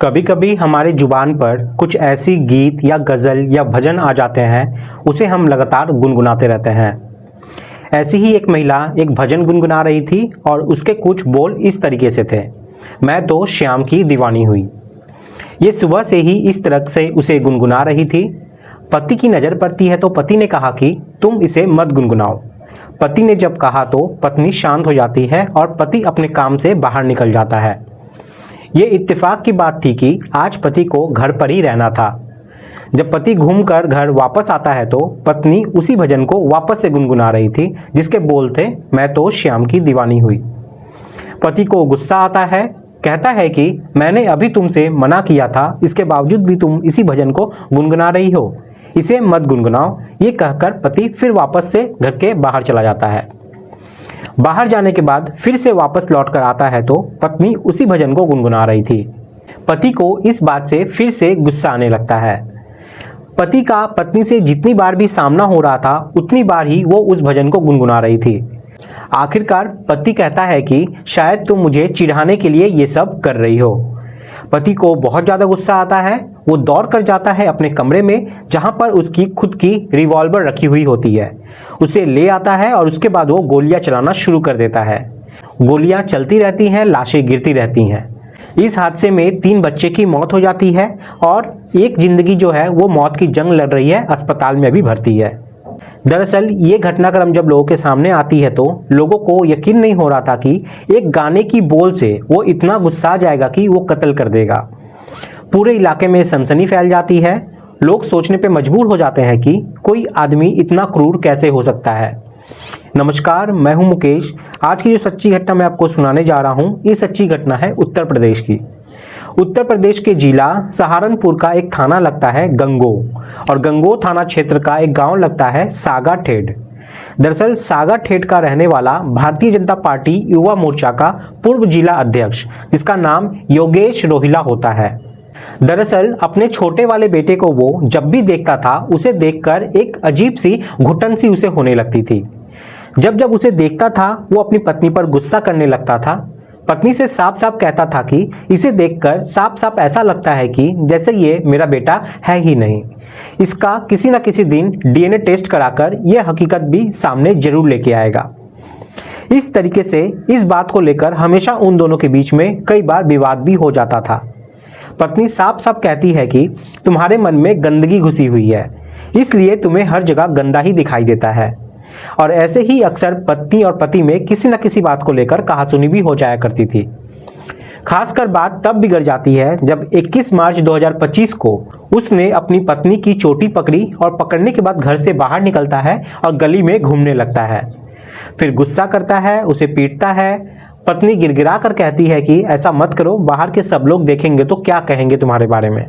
कभी कभी हमारे जुबान पर कुछ ऐसी गीत या गज़ल या भजन आ जाते हैं, उसे हम लगातार गुनगुनाते रहते हैं। ऐसी ही एक महिला एक भजन गुनगुना रही थी और उसके कुछ बोल इस तरीके से थे। मैं तो श्याम की दीवानी हुई। ये सुबह से ही इस तरह से उसे गुनगुना रही थी। पति की नज़र पड़ती है तो पति ने कहा कि तुम इसे मत गुनगुनाओ। पति ने जब कहा तो पत्नी शांत हो जाती है और पति अपने काम से बाहर निकल जाता है। ये इत्तेफाक की बात थी कि आज पति को घर पर ही रहना था। जब पति घूमकर घर वापस आता है तो पत्नी उसी भजन को वापस से गुनगुना रही थी जिसके बोल थे, मैं तो श्याम की दीवानी हुई। पति को गुस्सा आता है, कहता है कि मैंने अभी तुमसे मना किया था, इसके बावजूद भी तुम इसी भजन को गुनगुना रही हो, इसे मत गुनगुनाओ। ये कहकर पति फिर वापस से घर के बाहर चला जाता है। बाहर जाने के बाद फिर से वापस लौट कर आता है तो पत्नी उसी भजन को गुनगुना रही थी। पति को इस बात से फिर से गुस्सा आने लगता है। पति का पत्नी से जितनी बार भी सामना हो रहा था उतनी बार ही वो उस भजन को गुनगुना रही थी। आखिरकार पति कहता है कि शायद तुम मुझे चिढ़ाने के लिए ये सब कर रही हो। पति को बहुत ज़्यादा गुस्सा आता है। वो दौड़ कर जाता है अपने कमरे में जहाँ पर उसकी खुद की रिवॉल्वर रखी हुई होती है। उसे ले आता है और उसके बाद वो गोलियां चलाना शुरू कर देता है। गोलियां चलती रहती हैं, लाशें गिरती रहती हैं। इस हादसे में 3 बच्चे की मौत हो जाती है और एक जिंदगी जो है वो मौत की जंग लड़ रही है, अस्पताल में अभी भर्ती है। दरअसल ये घटनाक्रम जब लोगों के सामने आती है तो लोगों को यकीन नहीं हो रहा था कि एक गाने की बोल से वो इतना गुस्सा जाएगा कि वो कत्ल कर देगा। पूरे इलाके में सनसनी फैल जाती है। लोग सोचने पे मजबूर हो जाते हैं कि कोई आदमी इतना क्रूर कैसे हो सकता है। नमस्कार, मैं हूं मुकेश। आज की जो सच्ची घटना मैं आपको सुनाने जा रहा हूं, ये सच्ची घटना है उत्तर प्रदेश की। उत्तर प्रदेश के जिला सहारनपुर का एक थाना लगता है गंगो, और गंगो थाना क्षेत्र का एक गांव लगता है सागा ठेड। दरअसल सागा ठेड का रहने वाला भारतीय जनता पार्टी युवा मोर्चा का पूर्व जिला अध्यक्ष, जिसका नाम योगेश रोहिला होता है। दरअसल अपने छोटे वाले बेटे को वो जब भी देखता था उसे देखकर एक अजीब सी घुटन सी उसे होने लगती थी। जब जब उसे देखता था वो अपनी पत्नी पर गुस्सा करने लगता था। पत्नी से साफ साफ कहता था कि इसे देखकर साफ साफ ऐसा लगता है कि जैसे ये मेरा बेटा है ही नहीं। इसका किसी न किसी दिन डीएनए टेस्ट कराकर यह हकीकत भी सामने जरूर लेके आएगा। इस तरीके से इस बात को लेकर हमेशा उन दोनों के बीच में कई बार विवाद भी हो जाता था। पत्नी साफ साफ कहती है कि तुम्हारे मन में गंदगी घुसी हुई है, इसलिए तुम्हें हर जगह गंदा ही दिखाई देता है। और ऐसे ही अक्सर पत्नी और पति में किसी न किसी बात को लेकर कहासुनी भी हो जाया करती थी। खासकर बात तब बिगड़ जाती है जब 21 मार्च 2025 को उसने अपनी पत्नी की चोटी पकड़ी और पकड़ने के बाद घर से बाहर निकलता है और गली में घूमने लगता है। फिर गुस्सा करता है, उसे पीटता है। पत्नी गिड़गिड़ा कर कहती है कि ऐसा मत करो, बाहर के सब लोग देखेंगे तो क्या कहेंगे तुम्हारे बारे में।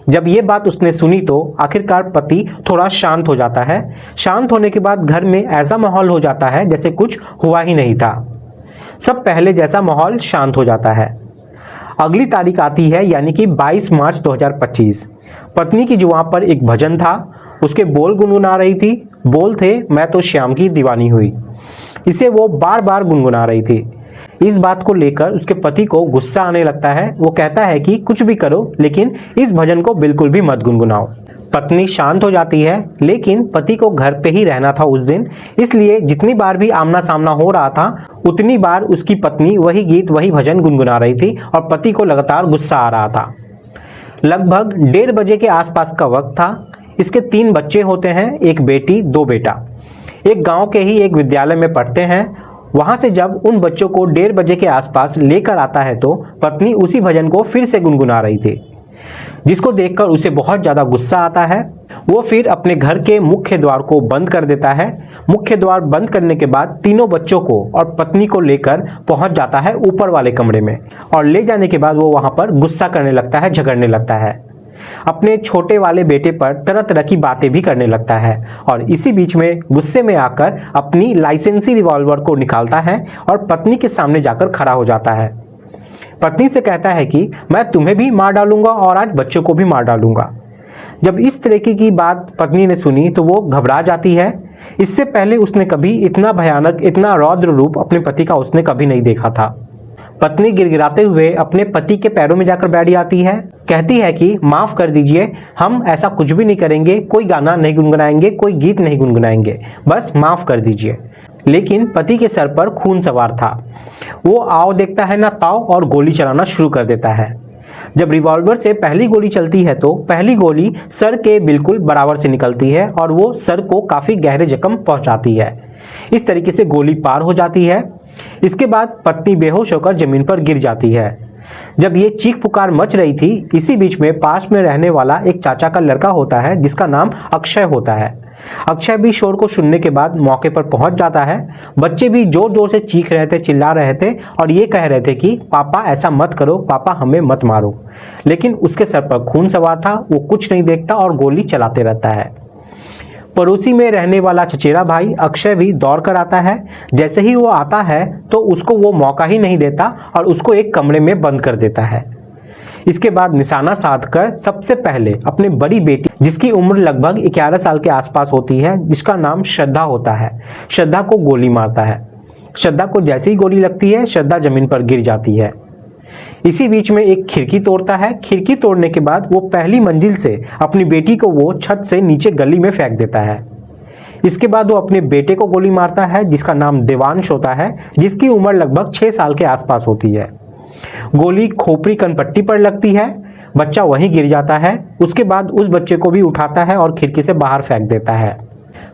जब ये बात उसने सुनी तो आखिरकार पति थोड़ा शांत हो जाता है। शांत होने के बाद घर में ऐसा माहौल हो जाता है जैसे कुछ हुआ ही नहीं था। सब पहले जैसा माहौल शांत हो जाता है। अगली तारीख आती है, यानी कि 22 मार्च 2025। पत्नी की जुबान पर एक भजन था, उसके बोल गुनगुना रही थी। बोल थे, मैं तो श्याम की दीवानी हुई। इसे वो बार बार गुनगुना रही थी। इस बात को लेकर उसके पति को गुस्सा आने लगता है। वो कहता है कि कुछ भी करो लेकिन इस भजन को बिल्कुल भी मत गुनगुनाओ। पत्नी शांत हो जाती है, लेकिन पति को घर पे ही रहना था उस दिन, इसलिए जितनी बार भी आमना सामना हो रहा था उतनी बार उसकी पत्नी वही गीत वही भजन गुनगुना रही थी और पति को लगातार गुस्सा आ रहा था। लगभग 1:30 बजे के आसपास का वक्त था। इसके 3 बच्चे होते हैं, एक बेटी 2 बेटा। एक गांव के ही एक विद्यालय में पढ़ते हैं। वहां से जब उन बच्चों को 1:30 बजे के आसपास लेकर आता है तो पत्नी उसी भजन को फिर से गुनगुना रही थी, जिसको देखकर उसे बहुत ज़्यादा गुस्सा आता है। वो फिर अपने घर के मुख्य द्वार को बंद कर देता है। मुख्य द्वार बंद करने के बाद तीनों बच्चों को और पत्नी को लेकर पहुंच जाता है ऊपर वाले कमरे में, और ले जाने के बाद वो वहां पर गुस्सा करने लगता है, झगड़ने लगता है। अपने छोटे वाले बेटे पर तरह तरह की बातें भी करने लगता है और इसी बीच में गुस्से में आकर अपनी लाइसेंसी रिवॉल्वर को निकालता है और पत्नी के सामने जाकर खड़ा हो जाता है। पत्नी से कहता है कि मैं तुम्हें भी मार डालूंगा और आज बच्चों को भी मार डालूंगा। जब इस तरीके की बात पत्नी ने सुनी तो वो घबरा जाती है। इससे पहले उसने कभी इतना भयानक, इतना रौद्र रूप अपने पति का उसने कभी नहीं देखा था। पत्नी गिड़गिड़ाते हुए अपने पति के पैरों में जाकर बैठ जाती है। कहती है कि माफ़ कर दीजिए, हम ऐसा कुछ भी नहीं करेंगे, कोई गाना नहीं गुनगुनाएंगे, कोई गीत नहीं गुनगुनाएंगे, बस माफ़ कर दीजिए। लेकिन पति के सर पर खून सवार था। वो आओ देखता है ना ताओ और गोली चलाना शुरू कर देता है। जब रिवॉल्वर से पहली गोली चलती है तो पहली गोली सर के बिल्कुल बराबर से निकलती है और वो सर को काफ़ी गहरे जख्म पहुंचाती है। इस तरीके से गोली पार हो जाती है। इसके बाद पत्नी बेहोश होकर जमीन पर गिर जाती है। जब ये चीख पुकार मच रही थी, इसी बीच में पास में रहने वाला एक चाचा का लड़का होता है जिसका नाम अक्षय होता है। अक्षय भी शोर को सुनने के बाद मौके पर पहुंच जाता है। बच्चे भी जोर जोर से चीख रहे थे, चिल्ला रहे थे और ये कह रहे थे कि पापा ऐसा मत करो, पापा हमें मत मारो। लेकिन उसके सर पर खून सवार था, वो कुछ नहीं देखता और गोली चलाते रहता है। पड़ोसी में रहने वाला चचेरा भाई अक्षय भी दौड़ कर आता है। जैसे ही वो आता है तो उसको वो मौका ही नहीं देता और उसको एक कमरे में बंद कर देता है। इसके बाद निशाना साधकर सबसे पहले अपनी बड़ी बेटी, जिसकी उम्र लगभग 11 साल के आसपास होती है, जिसका नाम श्रद्धा होता है, श्रद्धा को गोली मारता है। श्रद्धा को जैसे ही गोली लगती है, श्रद्धा जमीन पर गिर जाती है। इसी बीच में एक खिड़की तोड़ता है। खिड़की तोड़ने के बाद वो पहली मंजिल से अपनी बेटी को वो छत से नीचे गली में फेंक देता है। इसके बाद वो अपने बेटे को गोली मारता है, जिसका नाम देवांश होता है, जिसकी उम्र लगभग 6 साल के आसपास होती है। गोली खोपड़ी कनपट्टी पर लगती है, बच्चा वहीं गिर जाता है। उसके बाद उस बच्चे को भी उठाता है और खिड़की से बाहर फेंक देता है।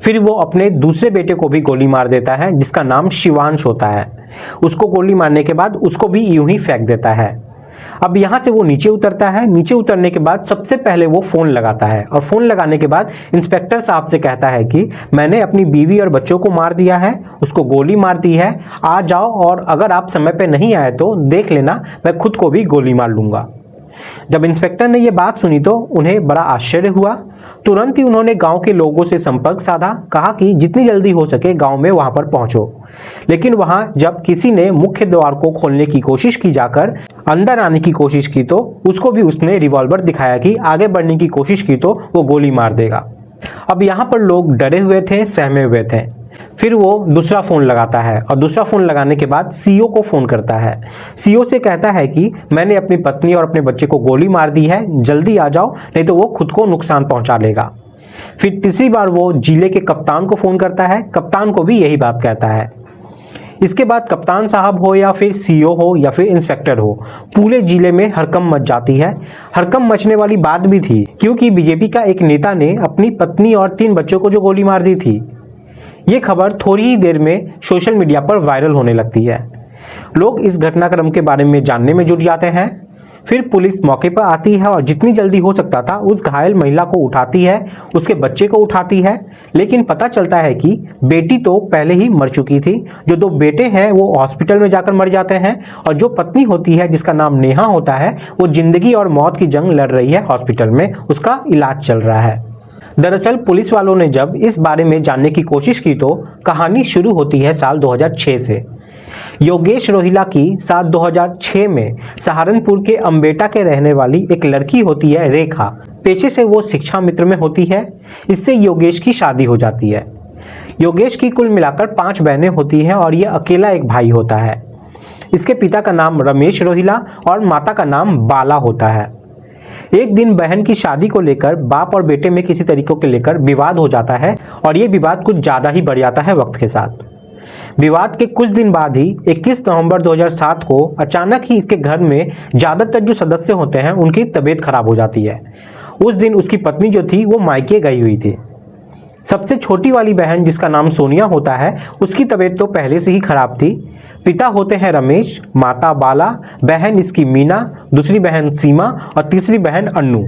फिर वो अपने दूसरे बेटे को भी गोली मार देता है, जिसका नाम शिवांश होता है। उसको गोली मारने के बाद उसको भी यूं ही फेंक देता है। अब यहाँ से वो नीचे उतरता है। नीचे उतरने के बाद सबसे पहले वो फ़ोन लगाता है और फ़ोन लगाने के बाद इंस्पेक्टर साहब से कहता है कि मैंने अपनी बीवी और बच्चों को मार दिया है, उसको गोली मार दी है, आ जाओ और अगर आप समय पे नहीं आए तो देख लेना, मैं खुद को भी गोली मार लूँगा। जब इंस्पेक्टर ने ये बात सुनी तो उन्हें बड़ा आश्चर्य हुआ। तुरंत ही उन्होंने गांव के लोगों से संपर्क साधा, कहा कि जितनी जल्दी हो सके गांव में वहां पर पहुंचो। लेकिन वहां जब किसी ने मुख्य द्वार को खोलने की कोशिश की, जाकर अंदर आने की कोशिश की, तो उसको भी उसने रिवॉल्वर दिखाया कि आगे बढ़ने की कोशिश की तो वो गोली मार देगा। अब यहाँ पर लोग डरे हुए थे, सहमे हुए थे। फिर वो दूसरा फ़ोन लगाता है और दूसरा फ़ोन लगाने के बाद सीओ को फ़ोन करता है। सीओ से कहता है कि मैंने अपनी पत्नी और अपने बच्चे को गोली मार दी है, जल्दी आ जाओ नहीं तो वो खुद को नुकसान पहुंचा लेगा। फिर तीसरी बार वो जिले के कप्तान को फ़ोन करता है। कप्तान को भी यही बात कहता है। इसके बाद कप्तान साहब हो या फिर सीओ हो या फिर इंस्पेक्टर हो, पूरे जिले में हड़कंप मच जाती है। हड़कंप मचने वाली बात भी थी क्योंकि बीजेपी का एक नेता ने अपनी पत्नी और 3 बच्चों को जो गोली मार दी थी। ये खबर थोड़ी ही देर में सोशल मीडिया पर वायरल होने लगती है। लोग इस घटनाक्रम के बारे में जानने में जुट जाते हैं। फिर पुलिस मौके पर आती है और जितनी जल्दी हो सकता था उस घायल महिला को उठाती है, उसके बच्चे को उठाती है। लेकिन पता चलता है कि बेटी तो पहले ही मर चुकी थी। जो 2 बेटे हैं वो हॉस्पिटल में जाकर मर जाते हैं और जो पत्नी होती है जिसका नाम नेहा होता है, वो जिंदगी और मौत की जंग लड़ रही है हॉस्पिटल में, उसका इलाज चल रहा है। दरअसल पुलिस वालों ने जब इस बारे में जानने की कोशिश की तो कहानी शुरू होती है साल 2006 से। योगेश रोहिला की साल 2006 में सहारनपुर के अम्बेटा के रहने वाली एक लड़की होती है रेखा। पेशे से वो शिक्षा मित्र में होती है। इससे योगेश की शादी हो जाती है। योगेश की कुल मिलाकर 5 बहनें होती हैं और ये अकेला एक भाई होता है। इसके पिता का नाम रमेश रोहिला और माता का नाम बाला होता है। एक दिन बहन की शादी को लेकर बाप और बेटे में किसी तरीकों के लेकर विवाद हो जाता है और ये विवाद कुछ ज़्यादा ही बढ़ जाता है वक्त के साथ। विवाद के कुछ दिन बाद ही 21 नवंबर 2007 को अचानक ही इसके घर में ज़्यादातर जो सदस्य होते हैं उनकी तबीयत खराब हो जाती है। उस दिन उसकी पत्नी जो थी वो मायके गई हुई थी। सबसे छोटी वाली बहन जिसका नाम सोनिया होता है, उसकी तबीयत तो पहले से ही खराब थी। पिता होते हैं रमेश, माता बाला, बहन इसकी मीना, दूसरी बहन सीमा और तीसरी बहन अन्नू।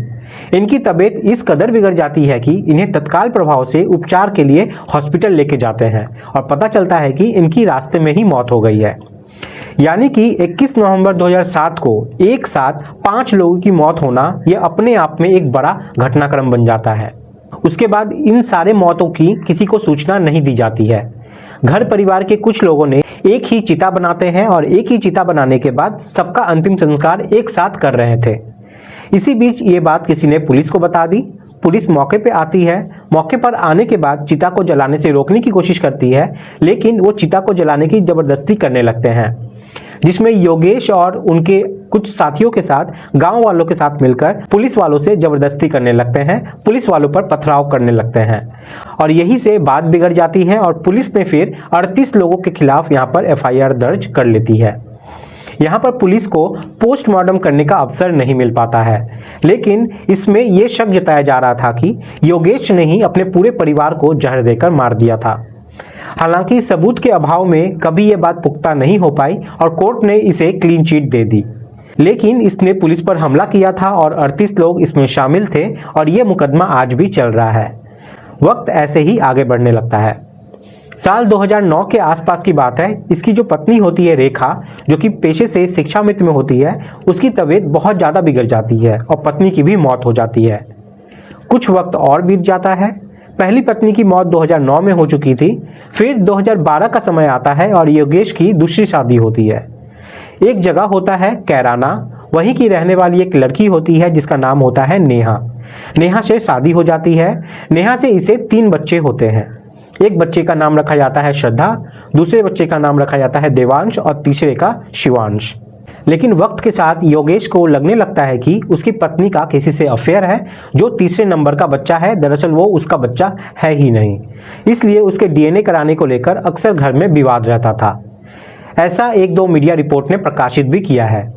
इनकी तबीयत इस कदर बिगड़ जाती है कि इन्हें तत्काल प्रभाव से उपचार के लिए हॉस्पिटल लेके जाते हैं और पता चलता है कि इनकी रास्ते में ही मौत हो गई है। यानी कि 21 नवंबर 2007 को एक साथ 5 लोगों की मौत होना यह अपने आप में एक बड़ा घटनाक्रम बन जाता है। उसके बाद इन सारे मौतों की किसी को सूचना नहीं दी जाती है। घर परिवार के कुछ लोगों ने एक ही चिता बनाते हैं और एक ही चिता बनाने के बाद सबका अंतिम संस्कार एक साथ कर रहे थे। इसी बीच ये बात किसी ने पुलिस को बता दी। पुलिस मौके पे आती है। मौके पर आने के बाद चिता को जलाने से रोकने की कोशिश करती है, लेकिन वो चिता को जलाने की ज़बरदस्ती करने लगते हैं। जिसमें योगेश और उनके कुछ साथियों के साथ गांव वालों के साथ मिलकर पुलिस वालों से जबरदस्ती करने लगते हैं, पुलिस वालों पर पथराव करने लगते हैं और यही से बात बिगड़ जाती है और पुलिस ने फिर 38 लोगों के खिलाफ यहां पर एफआईआर दर्ज कर लेती है। यहाँ पर पुलिस को पोस्टमार्टम करने का अवसर नहीं मिल पाता है, लेकिन इसमें यह शक जताया जा रहा था कि योगेश ने ही अपने पूरे परिवार को जहर देकर मार दिया था। हालांकि सबूत के अभाव में कभी यह बात पुख्ता नहीं हो पाई और कोर्ट ने इसे क्लीन चिट दे दी, लेकिन इसने पुलिस पर हमला किया था और 38 लोग इसमें शामिल थे और यह मुकदमा आज भी चल रहा है। वक्त ऐसे ही आगे बढ़ने लगता है। साल 2009 के आसपास की बात है। इसकी जो पत्नी होती है रेखा, जो कि पेशे से शिक्षा मित्र में होती है, उसकी तबीयत बहुत ज़्यादा बिगड़ जाती है और पत्नी की भी मौत हो जाती है। कुछ वक्त और बीत जाता है। पहली पत्नी की मौत 2009 में हो चुकी थी। फिर 2012 का समय आता है और योगेश की दूसरी शादी होती है। एक जगह होता है कैराना, वहीं की रहने वाली एक लड़की होती है जिसका नाम होता है नेहा। नेहा से शादी हो जाती है। नेहा से इसे 3 बच्चे होते हैं। एक बच्चे का नाम रखा जाता है श्रद्धा, दूसरे बच्चे का नाम रखा जाता है देवांश और तीसरे का शिवांश। लेकिन वक्त के साथ योगेश को लगने लगता है कि उसकी पत्नी का किसी से अफेयर है। जो तीसरे नंबर का बच्चा है, दरअसल वो उसका बच्चा है ही नहीं, इसलिए उसके डीएनए कराने को लेकर अक्सर घर में विवाद रहता था। ऐसा 1-2 मीडिया रिपोर्ट ने प्रकाशित भी किया है।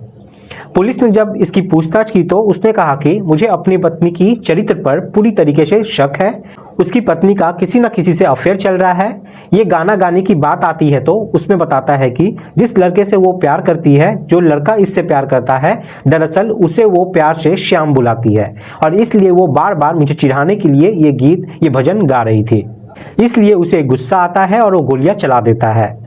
पुलिस ने जब इसकी पूछताछ की तो उसने कहा कि मुझे अपनी पत्नी की चरित्र पर पूरी तरीके से शक है। उसकी पत्नी का किसी न किसी से अफेयर चल रहा है। ये गाना गाने की बात आती है तो उसमें बताता है कि जिस लड़के से वो प्यार करती है, जो लड़का इससे प्यार करता है, दरअसल उसे वो प्यार से श्याम बुलाती है और इसलिए वो बार बार मुझे चिढ़ाने के लिए ये गीत, ये भजन गा रही थी। इसलिए उसे गुस्सा आता है और वो गोलियां चला देता है।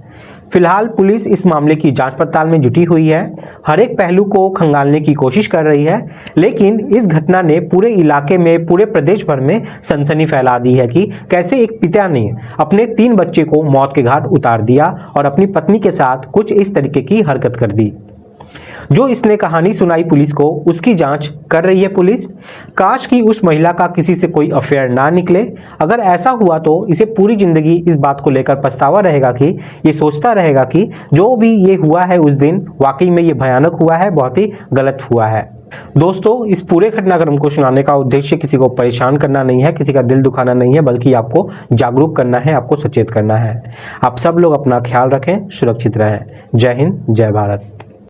फिलहाल पुलिस इस मामले की जांच पड़ताल में जुटी हुई है, हर एक पहलू को खंगालने की कोशिश कर रही है, लेकिन इस घटना ने पूरे इलाके में, पूरे प्रदेश भर में सनसनी फैला दी है कि कैसे एक पिता ने अपने 3 बच्चे को मौत के घाट उतार दिया और अपनी पत्नी के साथ कुछ इस तरीके की हरकत कर दी। जो इसने कहानी सुनाई पुलिस को, उसकी जांच कर रही है पुलिस। काश कि उस महिला का किसी से कोई अफेयर ना निकले। अगर ऐसा हुआ तो इसे पूरी जिंदगी इस बात को लेकर पछतावा रहेगा कि ये सोचता रहेगा कि जो भी ये हुआ है उस दिन, वाकई में ये भयानक हुआ है, बहुत ही गलत हुआ है। दोस्तों, इस पूरे घटनाक्रम को सुनाने का उद्देश्य किसी को परेशान करना नहीं है, किसी का दिल दुखाना नहीं है, बल्कि आपको जागरूक करना है, आपको सचेत करना है। आप सब लोग अपना ख्याल रखें, सुरक्षित रहें। जय हिंद, जय भारत।